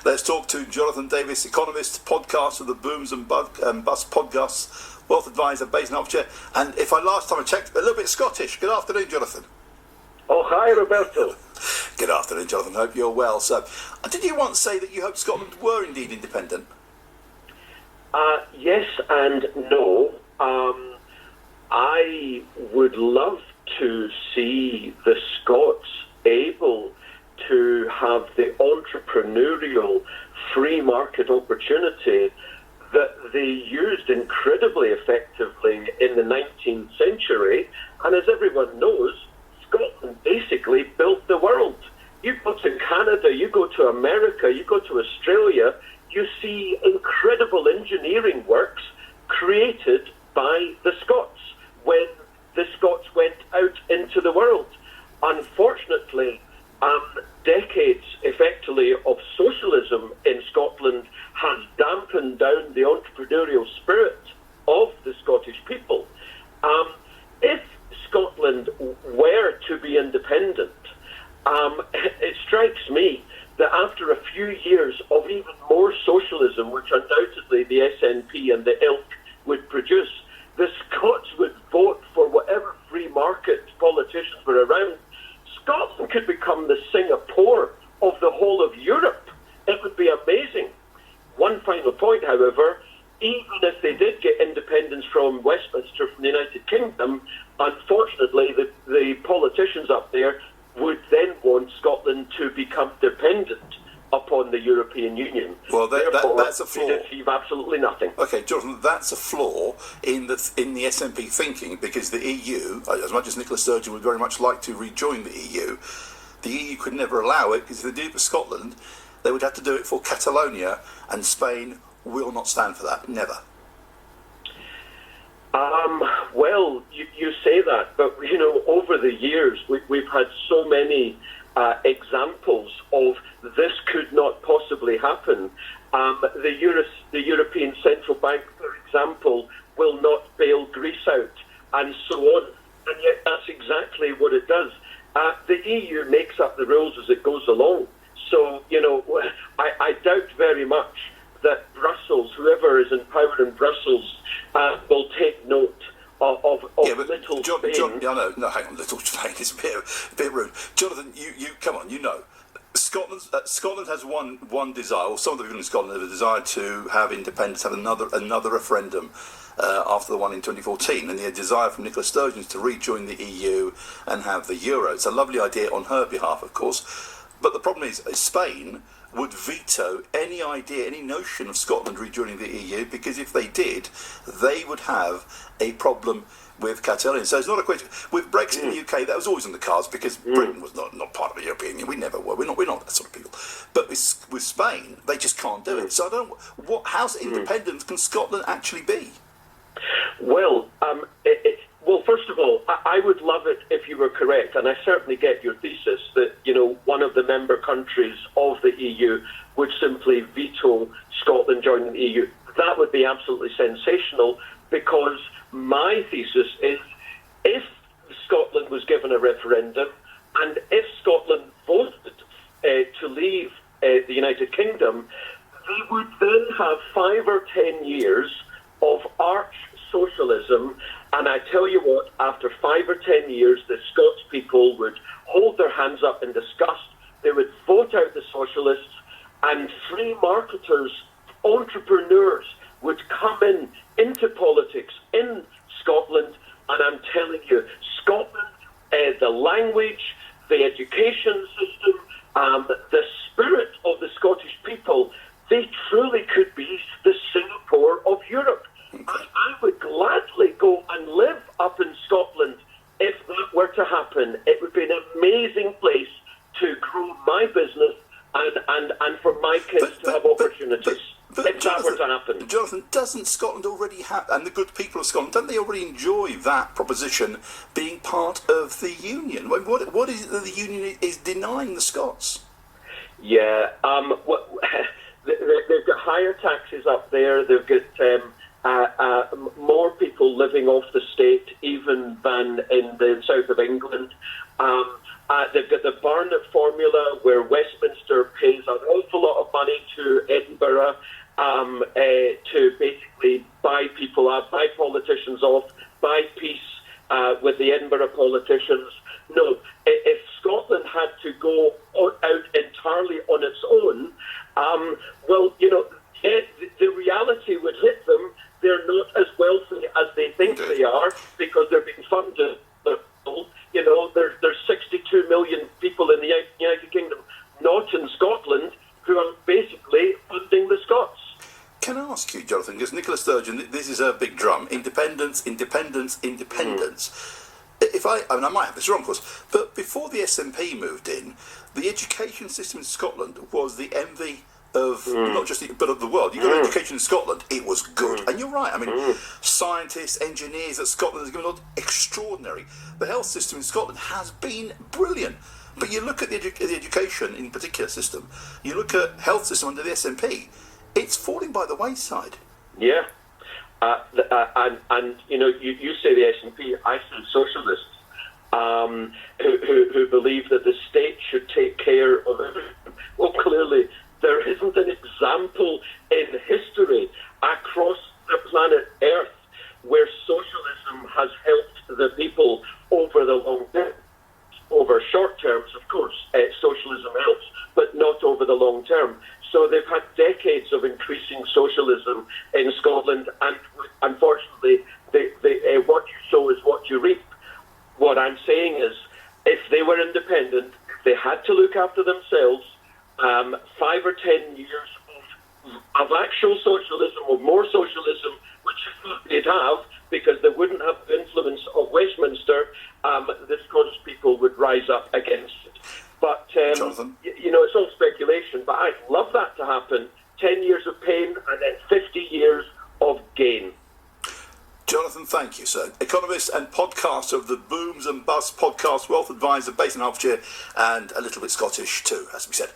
Let's talk to Jonathan Davis, economist, podcast of the Booms and Bust podcasts, wealth advisor based in Oxfordshire, and if I last time I checked, a little bit Scottish. Good afternoon, Jonathan. Oh, hi, Roberto. Good afternoon, Jonathan. Hope you're well. So, did you once say that you hoped Scotland were indeed independent? Yes and no. I would love to see the Scots able to have the entrepreneurial free market opportunity that they used incredibly effectively in the 19th century. And as everyone knows, Scotland basically built the world. You go to Canada, you go to America, you go to Australia, you see incredible engineering works created by the Scots when the Scots went out into the world. Unfortunately, decades effectively of socialism in Scotland has dampened down the entrepreneurial spirit of the Scottish people. If Scotland were to be independent, it strikes me that after a few years of even more socialism, which undoubtedly the SNP and the ilk would produce, the Scots would vote for whatever free market politicians were around. Scotland could become the Singapore of the whole of Europe. It would be amazing. One final point, however, even if they did get independence from Westminster, from the United Kingdom, unfortunately the politicians up there would then want Scotland to become dependent upon the European Union. Well, that's a flaw. They'd achieve absolutely nothing. Okay, Jonathan, that's a flaw in the SNP thinking, because the EU, as much as Nicola Sturgeon would very much like to rejoin the EU could never allow it, because if they did it for Scotland, they would have to do it for Catalonia, and Spain will not stand for that, never. Well, you say that, but over the years we've had so many examples of this could not possibly happen. The European Central Bank, for example, will not bail Greece out, and so on. And yet that's exactly what it does. The EU makes up the rules as it goes along. So, I doubt very much that Brussels, whoever is in power in Brussels, will take note of little Spain. No, hang on, little Spain is a bit rude. Jonathan, you come on, Scotland has one desire, or some of the people in Scotland have a desire to have independence, have another referendum after the one in 2014, and the desire from Nicola Sturgeon is to rejoin the EU and have the euro. It's a lovely idea on her behalf, of course, but the problem is Spain would veto any idea, any notion of Scotland rejoining the EU, because if they did, they would have a problem with Catalonia. So it's not a question. With Brexit in the UK, that was always on the cards, because Britain was not part of the European Union. We never were. We're not that sort of people. But with Spain, they just can't do it. So I don't know, how independent can Scotland actually be? Well, well, first of all, I would love it if you were correct, and I certainly get your thesis that, one of the member countries of the EU would simply veto Scotland joining the EU. That would be absolutely sensational, because my thesis is if Scotland was given a referendum, and if Scotland voted to leave the United Kingdom, they would then have 5 or 10 years of arch socialism, and I tell you what, after 5 or 10 years, the Scots people would hold their hands up in disgust. They would vote out the socialists, and free marketers, entrepreneurs would come into politics in Scotland. And I'm telling you, Scotland, the language, the education system, the spirit of the Scottish people, they truly could be the Singapore of Europe. I would gladly go and live up in Scotland if that were to happen. It would be an amazing place to grow my business and for my kids to have opportunities. If that were to happen. Jonathan, doesn't Scotland already have, and the good people of Scotland, don't they already enjoy that proposition being part of the Union? What is it that the Union is denying the Scots? Yeah, they've got higher taxes up there. They've got more people living off the state even than in the south of England. They've got the Barnett formula where Westminster pays an awful lot of money to Edinburgh to basically buy people up, buy politicians off, buy peace with the Edinburgh politicians. No, if Scotland had to go out entirely on its own, well, the reality would hit them. They're not as wealthy as they think they are because they're being funded. There's 62 million people in the United Kingdom, not in Scotland, who are basically funding the Scots. Can I ask you, Jonathan, because Nicola Sturgeon, this is her big drum, independence, independence, independence. I might have this wrong, of course, but before the SNP moved in, the education system in Scotland was the envy of not just but of the world. You got education in Scotland, it was good. And you're right, I mean, scientists, engineers at Scotland has given extraordinary. The health system in Scotland has been brilliant. But you look at the education in particular system, you look at health system under the SNP, it's falling by the wayside. Yeah. And you say the SNP, I say socialists, who believe that the state should take care of everything. Well, clearly, there isn't an example in history across the planet Earth where socialism has helped the people over the long term. Over short terms, of course, socialism helps, but not over the long term. So they've had decades of increasing socialism in Scotland, and unfortunately, what you sow is what you reap. What I'm saying is, if they were independent, they had to look after themselves. 5 or 10 years of actual socialism, or more socialism, which they'd have, because they wouldn't have the influence of Westminster, the Scottish people would rise up against it. But, it's all speculation, but I'd love that to happen. 10 years of pain and then 50 years of gain. Jonathan, thank you, sir. Economist and podcaster of the Booms and Busts podcast, wealth advisor based in Hertfordshire, and a little bit Scottish too, as we said.